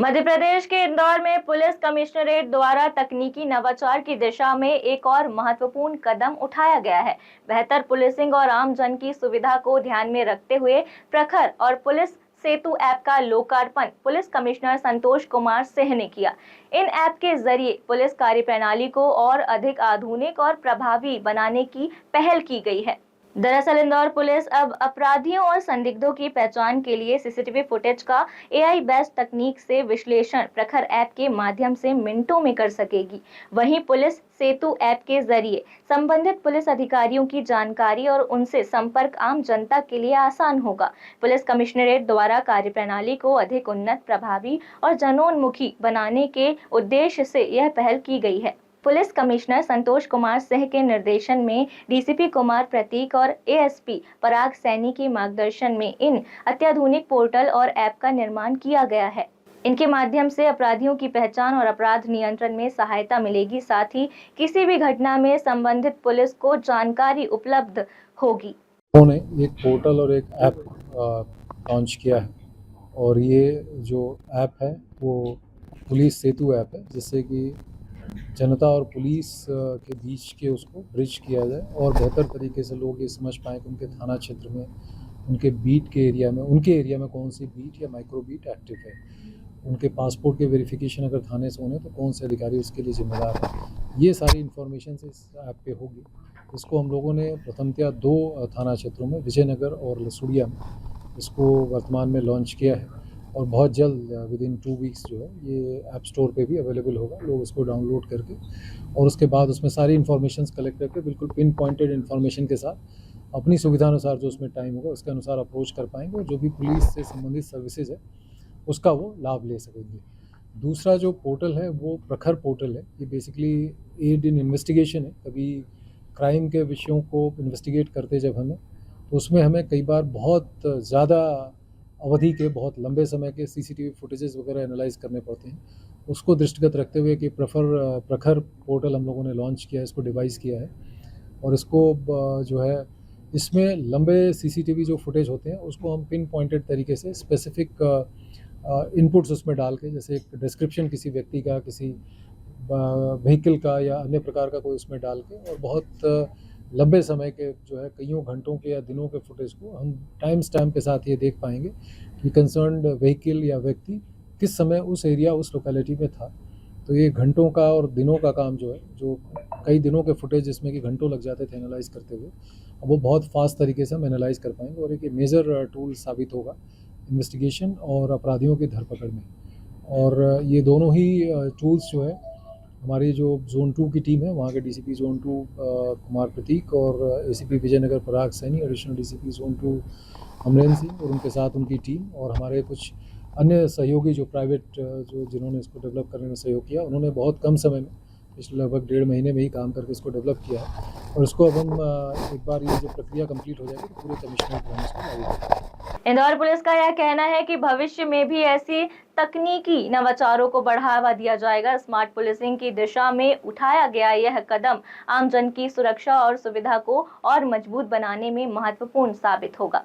मध्य प्रदेश के इंदौर में police commissionerate द्वारा तकनीकी नवाचार की दिशा में एक और महत्वपूर्ण कदम उठाया गया है। बेहतर पुलिसिंग और आम जन की सुविधा को ध्यान में रखते हुए प्रखर और पुलिस सेतु ऐप का लोकार्पण पुलिस कमिश्नर संतोष कुमार सिंह ने किया। इन ऐप के जरिए पुलिस कार्यप्रणाली को और अधिक आधुनिक और प्रभावी बनाने की पहल की गई है। दरअसल इंदौर पुलिस अब अपराधियों और संदिग्धों की पहचान के लिए सीसीटीवी फुटेज का एआई बेस्ड तकनीक से विश्लेषण प्रखर ऐप के माध्यम से मिनटों में कर सकेगी। वहीं पुलिस सेतु ऐप के जरिए संबंधित पुलिस अधिकारियों की जानकारी और उनसे संपर्क आम जनता के लिए आसान होगा। पुलिस कमिश्नरेट द्वारा कार्यप्रणाली को अधिक उन्नत, प्रभावी और जनोन्मुखी बनाने के उद्देश्य से यह पहल की गई है। पुलिस कमिश्नर संतोष कुमार सिंह के निर्देशन में डीसीपी कुमार प्रतीक और एएसपी पराग सैनी के मार्गदर्शन में इन अत्याधुनिक पोर्टल और ऐप का निर्माण किया गया है। इनके माध्यम से अपराधियों की पहचान और अपराध नियंत्रण में सहायता मिलेगी, साथ ही किसी भी घटना में संबंधित पुलिस को जानकारी उपलब्ध होगी। उन्होंने एक पोर्टल और एक ऐप लॉन्च किया है और ये जो ऐप है वो पुलिस सेतु ऐप है, जिससे कि जनता और पुलिस के बीच के उसको ब्रिज किया जाए और बेहतर तरीके से लोग ये समझ पाएँ कि उनके थाना क्षेत्र में, उनके बीट के एरिया में, उनके एरिया में कौन सी बीट या माइक्रो बीट एक्टिव है, उनके पासपोर्ट के वेरिफिकेशन अगर थाने से होने तो कौन से अधिकारी उसके लिए जिम्मेदार है। ये सारी इन्फॉर्मेशन इस ऐप पे होगी। इसको हम लोगों ने प्रथमतया 2 थाना क्षेत्रों में, विजयनगर और लसूड़िया में, इसको वर्तमान में लॉन्च किया है और बहुत जल्द विदिन 2 वीक्स जो है ये ऐप स्टोर पे भी अवेलेबल होगा। लोग उसको डाउनलोड करके और उसके बाद उसमें सारी इन्फॉर्मेशंस कलेक्ट करके बिल्कुल पिन पॉइंटेड इन्फॉर्मेशन के साथ अपनी सुविधा अनुसार जो उसमें टाइम होगा उसके अनुसार अप्रोच कर पाएंगे और जो भी पुलिस से संबंधित सर्विसेज है उसका वो लाभ ले सकेंगे। दूसरा जो पोर्टल है वो प्रखर पोर्टल है। ये बेसिकली एड इन इन्वेस्टिगेशन है। कभी क्राइम के विषयों को इन्वेस्टिगेट करते जब हमें, तो उसमें हमें कई बार बहुत ज़्यादा अवधि के, बहुत लंबे समय के सीसीटीवी फुटेजेस वगैरह एनालाइज करने पड़ते हैं। उसको दृष्टिगत रखते हुए कि प्रखर पोर्टल हम लोगों ने लॉन्च किया है, इसको डिवाइस किया है और इसको जो है इसमें लंबे सीसीटीवी जो फुटेज होते हैं उसको हम पिन पॉइंटेड तरीके से स्पेसिफिक इनपुट्स उसमें डाल के, जैसे एक डिस्क्रिप्शन किसी व्यक्ति का, किसी व्हीकल का या अन्य प्रकार का कोई उसमें डाल के और बहुत लंबे समय के जो है कईयों घंटों के या दिनों के फुटेज को हम टाइम स्टैम्प के साथ ये देख पाएंगे कि कंसर्न्ड व्हीकल या व्यक्ति किस समय उस एरिया, उस लोकेलिटी में था। तो ये घंटों का और दिनों का काम जो है, जो कई दिनों के फुटेज जिसमें कि घंटों लग जाते थे एनालाइज करते हुए, अब वो बहुत फास्ट तरीके से हम एनालाइज कर पाएंगे और एक मेजर टूल साबित होगा इन्वेस्टिगेशन और अपराधियों की धरपकड़ में। और ये दोनों ही टूल्स जो है हमारी जो जोन 2 की टीम है, वहाँ के डीसीपी जोन 2 कुमार प्रतीक और ACP Vijaynagar Parag Saini, additional DCP zone 2 Amarendra Singh और उनके साथ उनकी टीम और हमारे कुछ अन्य सहयोगी जो प्राइवेट जो जिन्होंने इसको डेवलप करने में सहयोग किया, उन्होंने बहुत कम समय में, पिछले लगभग 1.5 महीने में ही काम करके इसको डेवलप किया है और इसको अब हम एक बार ये जो प्रक्रिया कंप्लीट हो जाएगी तो पूरे कमिश्नरेट में हम इसको लागू करेंगे। इंदौर पुलिस का यह कहना है कि भविष्य में भी ऐसी तकनीकी नवाचारों को बढ़ावा दिया जाएगा। स्मार्ट पुलिसिंग की दिशा में उठाया गया यह कदम आम जन की सुरक्षा और सुविधा को और मजबूत बनाने में महत्वपूर्ण साबित होगा।